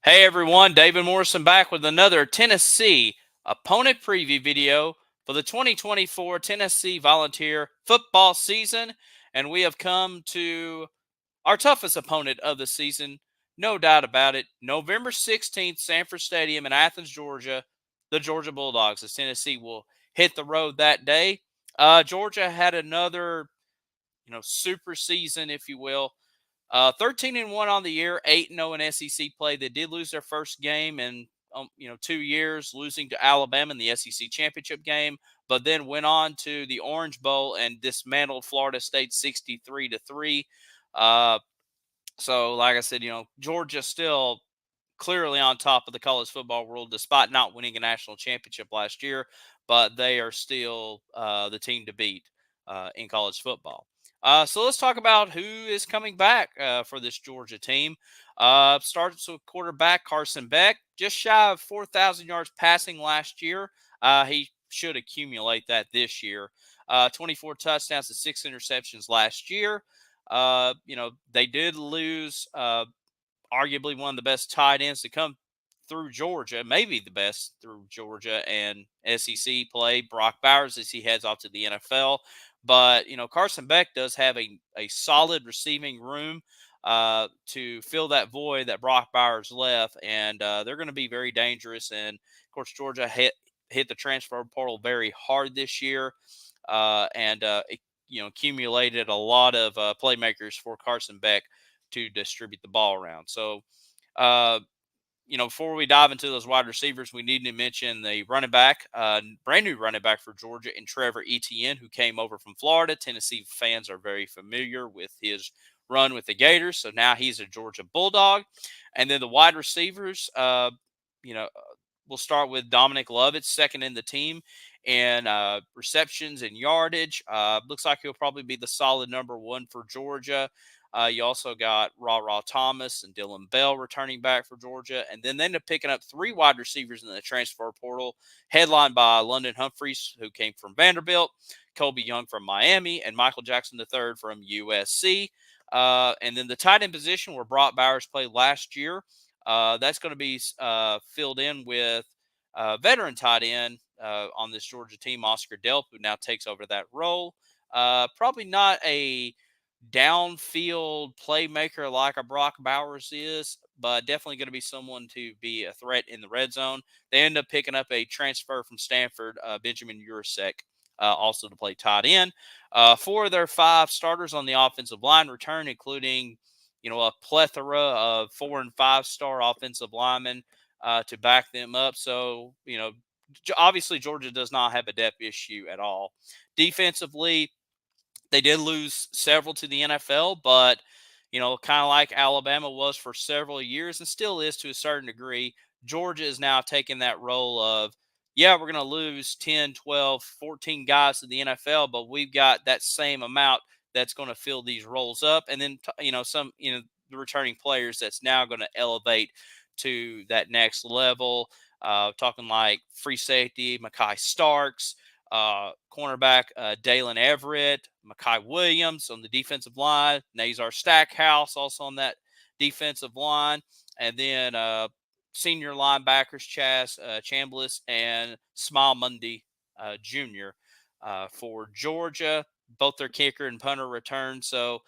Hey everyone, David Morrison back with another Tennessee opponent preview video for the 2024 Tennessee Volunteer football season. And we have come to our toughest opponent of the season, no doubt about it. November 16th, Sanford Stadium in Athens, Georgia, the Georgia Bulldogs, as Tennessee will hit the road that day. Georgia had another, super season, if you will. 13-1 on the year, 8-0 in SEC play. They did lose their first game in 2 years, losing to Alabama in the SEC championship game, but then went on to the Orange Bowl and dismantled Florida State 63-3. Uh, so, like I said, Georgia still clearly on top of the college football world, despite not winning a national championship last year. But they are still the team to beat in college football. So let's talk about who is coming back for this Georgia team. Starts with quarterback Carson Beck, just shy of 4,000 yards passing last year. He should accumulate that this year. 24 touchdowns and 6 interceptions last year. They did lose arguably one of the best tight ends to come through Georgia, maybe the best through Georgia and SEC play, Brock Bowers, as he heads off to the NFL. But, Carson Beck does have a solid receiving room to fill that void that Brock Bowers left. And they're going to be very dangerous. And, of course, Georgia hit the transfer portal very hard this year and accumulated a lot of playmakers for Carson Beck to distribute the ball around. So, uh, before we dive into those wide receivers, we need to mention the running back, brand new running back for Georgia, and Trevor Etienne, who came over from Florida. Tennessee fans are very familiar with his run with the Gators, so now he's a Georgia Bulldog. And then the wide receivers, you know, we'll start with Dominic Lovett, second in the team in receptions and yardage. Looks like he'll probably be the solid number one for Georgia. You also got Ra Thomas and Dylan Bell returning back for Georgia. And then they end up picking up three wide receivers in the transfer portal, headlined by London Humphreys, who came from Vanderbilt, Kobe Young from Miami, and Michael Jackson III from USC. And then the tight end position where Brock Bowers played last year, that's going to be filled in with veteran tight end on this Georgia team, Oscar Delp, who now takes over that role. Probably not a downfield playmaker like a Brock Bowers is, but definitely going to be someone to be a threat in the red zone. They end up picking up a transfer from Stanford, Benjamin Urasek, also to play tight end. Four of their five starters on the offensive line return, including a plethora of 4 and 5 star offensive linemen to back them up. So obviously Georgia does not have a depth issue at all. Defensively, they did lose several to the NFL, but kind of like Alabama was for several years and still is to a certain degree, Georgia is now taking that role of, yeah, we're going to lose 10, 12, 14 guys to the NFL, but we've got that same amount that's going to fill these roles up. And then, the returning players that's now going to elevate to that next level. Talking like free safety, Makai Starks, cornerback Dalen Everett, Makai Williams on the defensive line, Nazar Stackhouse also on that defensive line, and then senior linebackers Chaz Chambliss and Smile Mundy Jr. For Georgia. Both their kicker and punter return. So,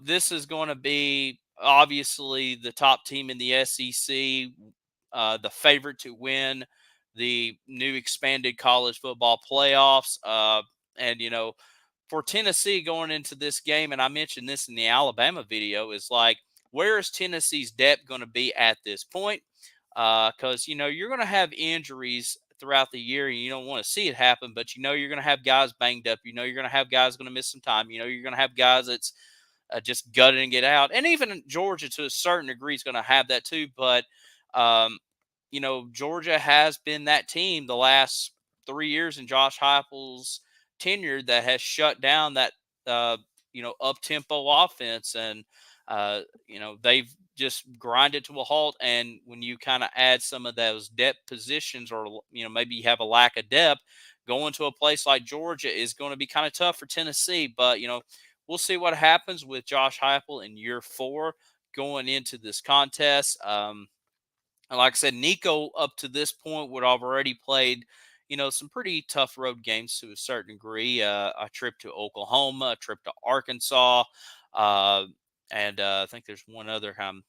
this is going to be obviously the top team in the SEC, the favorite to win the new expanded college football playoffs. And for Tennessee going into this game, and I mentioned this in the Alabama video, is like, where is Tennessee's depth going to be at this point? Because, you're going to have injuries throughout the year and you don't want to see it happen, but you're going to have guys banged up. You're going to have guys going to miss some time. You're going to have guys that's just gutted and get out. And even Georgia, to a certain degree, is going to have that too. But, um, Georgia has been that team the last 3 years in Josh Heupel's tenure that has shut down that, up tempo offense. And, they've just grinded to a halt. And when you kind of add some of those depth positions, or, maybe you have a lack of depth, going to a place like Georgia is going to be kind of tough for Tennessee. But, we'll see what happens with Josh Heupel in year 4 going into this contest. And like I said, Nico up to this point would have already played, some pretty tough road games to a certain degree. A trip to Oklahoma, a trip to Arkansas, uh, and I think there's one other I'm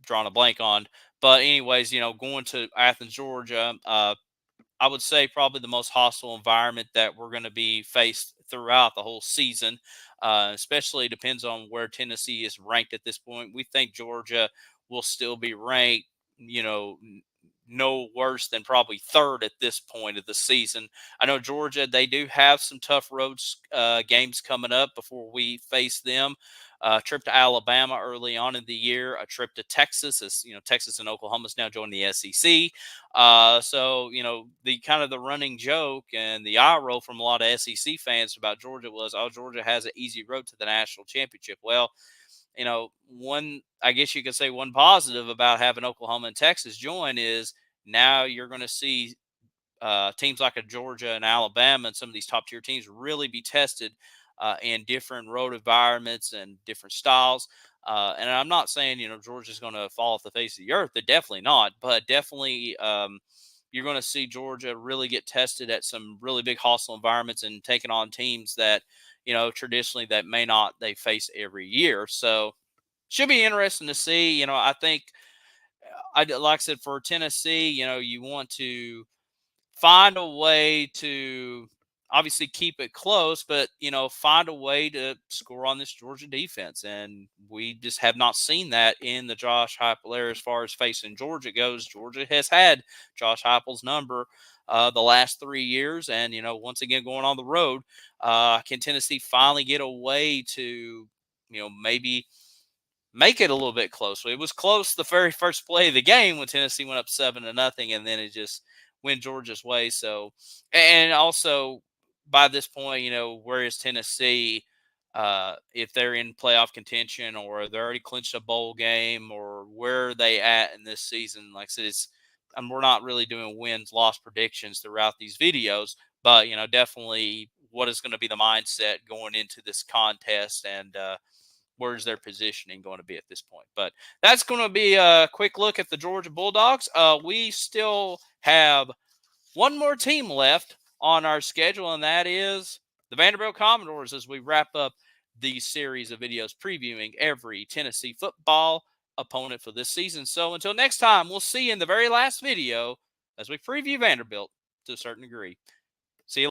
drawing a blank on. But anyways, going to Athens, Georgia, I would say probably the most hostile environment that we're going to be faced throughout the whole season. Especially depends on where Tennessee is ranked at this point. We think Georgia will still be ranked, no worse than probably third at this point of the season. I know Georgia, they do have some tough roads games coming up before we face them. A trip to Alabama early on in the year, a trip to Texas, as Texas and Oklahoma's now joining the SEC. So the kind of the running joke and the eye roll from a lot of SEC fans about Georgia was, oh, Georgia has an easy road to the national championship. Well, I guess you could say one positive about having Oklahoma and Texas join is now you're going to see teams like a Georgia and Alabama and some of these top tier teams really be tested in different road environments and different styles. And I'm not saying, Georgia's going to fall off the face of the earth. They're definitely not, but definitely you're going to see Georgia really get tested at some really big hostile environments and taking on teams that, traditionally that may not they face every year. So should be interesting to see. I think like I said, for Tennessee, you want to find a way to obviously keep it close, but find a way to score on this Georgia defense. And we just have not seen that in the Josh Heupel era as far as facing Georgia goes. Georgia has had Josh Heupel's number the last 3 years, and once again going on the road, can Tennessee finally get a way to maybe make it a little bit close? It was close the very first play of the game when Tennessee went up 7-0, and then it just went Georgia's way. So, and also by this point, where is Tennessee? If they're in playoff contention or they're already clinched a bowl game, or where are they at in this season? Like I said, and we're not really doing wins loss predictions throughout these videos, but definitely what is going to be the mindset going into this contest, and where's their positioning going to be at this point. But that's going to be a quick look at the Georgia Bulldogs. We still have one more team left on our schedule, and that is the Vanderbilt Commodores, as we wrap up the series of videos previewing every Tennessee football opponent for this season. So until next time, we'll see you in the very last video as we preview Vanderbilt to a certain degree.